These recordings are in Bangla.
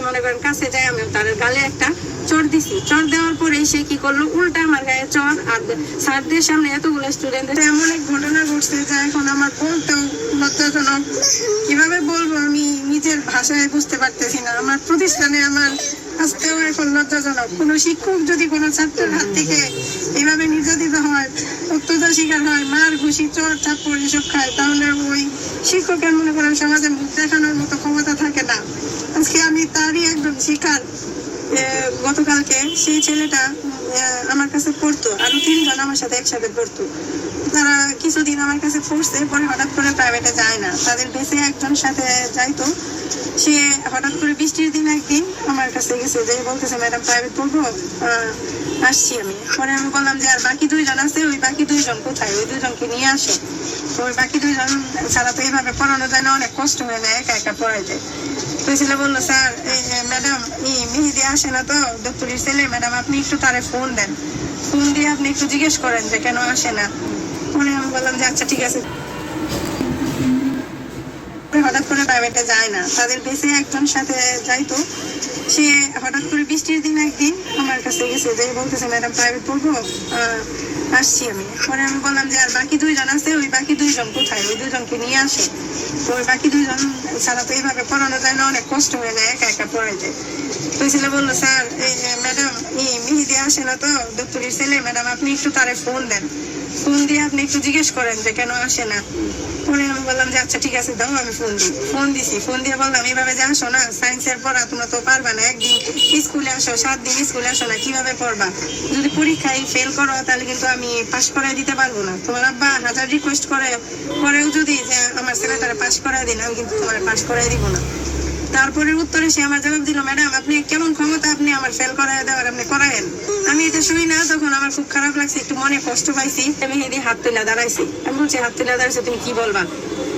মনে করেন কাছে যাই, আমি তার গালে একটা চর দিছি। চর দেওয়ার পরে সে কি করলো, উল্টা আমার গায়ে চর, আর স্যারদের সামনে এতগুলো স্টুডেন্টদের এমন এক ঘটনা ঘটছে যা এখন আমার বলতেও লজ্জাজনক। কিভাবে বলবো আমি নিজের ভাষায় বুঝতে পারতেছি না। আমার প্রতিষ্ঠানে আমার আসতেও এখন লজ্জাজনক। কোনো শিক্ষক যদি কোনো ছাত্রের হাত থেকে এভাবে নির্যাতিত হয়, অত্যাচার শিকার হয়, মার ঘুষি চর থাপ্পড় এসব খায়, তাহলে ওই শিক্ষকের মনে করেন সমাজে মুখ দেখানোর মতো ক্ষমতা থাকে না। আজকে আমি তারই একজন শিকার। গতকালকে সেই ছেলেটা আমার কাছে পড়তো, আরো 3 জন আমার সাথে একসাথে পড়তো। তারা কিছুদিন আমার কাছে পড়ছে, পরে হঠাৎ করে প্রাইভেটে যায় না। তাদের বেঁচে একজন সাথে যাইতো, সে হঠাৎ করে বৃষ্টির দিন একদিন আমার কাছে গেছে, যে বলতেছে ম্যাডাম প্রাইভেট পড়বো, আসছি আমি। পরে আমি বললাম যে আর বাকি 2 জন আছে, ওই বাকি 2 জন কোথায়, ওই 2 জনকে নিয়ে আসো। তো ওই বাকি 2 জন ছাড়া তো এইভাবে পড়ানো যায় না, অনেক কষ্ট হয়ে যায়, একা একা পড়াই যায়। তো ছেলে বললো স্যার ম্যাডাম মেহেদি আসে না তো, দপ্তরির ছেলে, ম্যাডাম আপনি একটু তারে ফোন দেন, ফোন দিয়ে আপনি একটু জিজ্ঞেস করেন যে কেন আসে না। পরে আমি বললাম যে আচ্ছা ঠিক আছে। হঠাৎ করে প্রাইভেটে যায় না, তাদের বেঁচে একজন সাথে যাইতো, সে হঠাৎ করে বৃষ্টির দিন একদিন আমার কাছে গেছে, যে বলতেছে ম্যাডাম প্রাইভেট পড়বো, আসছি আমি। পরে আমি বললাম যে আর বাকি 2 জন আছে, ওই বাকি 2 জন কোথায়, ওই 2 জনকে নিয়ে আসো। তো ওই বাকি 2 জন ছাড়া তো এইভাবে পড়ানো যায় না, অনেক কষ্ট হয়ে যায়, একা একা পড়াই যায়। তো ছেলে বললো স্যার ম্যাডাম মেহেদি আসে না তো, দপ্তরির ছেলে, ম্যাডাম আপনি একটু তারে ফোন দেন, ফোন দিয়ে আপনি একটু জিজ্ঞেস করেন যে কেন আসে না। পরে আমি বললাম যে আচ্ছা ঠিক আছে দাও, আমি ফোন দিছি। ফোন দিয়ে বললাম এইভাবে যে আসো না, সায়েন্সের পড়া তোমরা তো পারবা না, একদিন স্কুলে আসো, 7 দিন স্কুলে আসো না, কিভাবে পড়বা? যদি পরীক্ষায় ফেল করো তাহলে কিন্তু আমি পাশ করাই দিতে পারবো না। তোমার আব্বা 1000 রিকোয়েস্ট করেও যদি যে আমার ছেলেটারে পাশ করাই দিন, আমি কিন্তু তোমার পাশ করাই দিব না। তারপরে উত্তরে সে আমার জবাব দিল, ম্যাডাম আপনি কেমন ক্ষমতা, আপনি আমার ফেল করায় দেওয়ার, আপনি করায়েন। আমি এটা শুনি না, তখন আমার খুব খারাপ লাগছে, একটু মনে কষ্ট পাইছি। আমি হেদি হাত তুলে দাঁড়াইছি, আমি বলছি হাত তুলে দাঁড়াইছি, তুমি কি বলবা?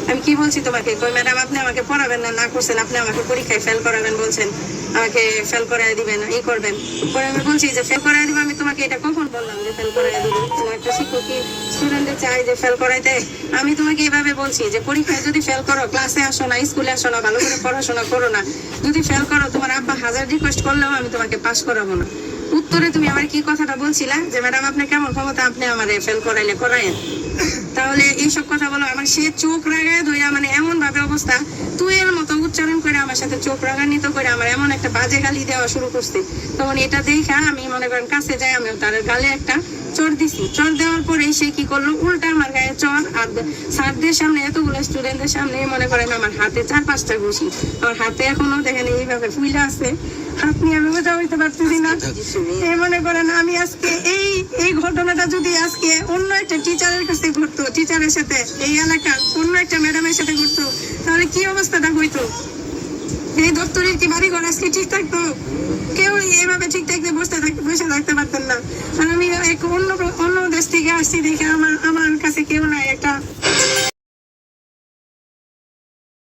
আমি কি বলছি তোমাকে? কই ম্যাডাম আপনি আমাকে পড়াবেন না, না করছেন, আপনি আমাকে পরীক্ষায় ফেল করাবেন বলছেন, আমাকে ফেল করাই দিবেন, ই করবেন। পরে আমি বলছি যে ফেল করাই দিব, আমি তোমাকে এটা কখন বললাম যে ফেল করাই দেবো? একটা শিক্ষক কি স্টুডেন্টদের চাই যে ফেল করাইতে? আমি তোমাকে এইভাবে বলছি যে পরীক্ষায় যদি ফেল করো, ক্লাসে আসো না, স্কুলে আসো না, ভালো করে পড়াশোনা করো না, যদি ফেল করো তোমার আব্বা 1000 রিকোয়েস্ট করলেও আমি তোমাকে পাস করাবো না। উত্তরে তুমি আমার কি কথাটা বলছিলা যে ম্যাডাম আপনি কেমন ক্ষমতা, আপনি আমারে ফেল করাইলে করায়েন। তাহলে এইসব কথা বলো। আমার সে চোখ রাগায় ধইয়া, মানে এমন ভাবে অবস্থা, তুই এর মতো উচ্চারণ করে আমার সাথে চোখ রাগান্বিত করে আমার এমন একটা বাজে গালি দেওয়া শুরু করছে। তখন এটা দেখা আমি মনে করেন কাছে যাই, আমি তার গালে একটা চর দিছি। চর দেওয়ার পরে সে কি করলো, উল্টা আমার গায়ে চর, আর স্যারদের সামনে এতগুলো স্টুডেন্টদের সামনে মনে করেন আমার হাতে 4-5টা ঘুষি। আমার হাতে এখনো দেখেন এইভাবে ফুইলা আছে, হাত নিয়ে আমি বোঝা হইতে পারতেছি না। এই মনে করেন আমি আজকে এই ঘটনাটা যদি আজকে অন্য একটা টিচারের কাছে ঘটতো, টিচারের সাথে, এই এলাকার অন্য একটা ম্যাডামের সাথে ঘটতো, তাহলে কি অবস্থাটা হইতো? এই দপ্তরের কি বাড়ি ঘর আজকে ঠিক থাকতো? কেউ এইভাবে ঠিক থাকতে বসে থাকতে পারতেন না। আর আমি অন্য দেশ থেকে আসছি দেখে আমার কাছে কেউ নাই, একটা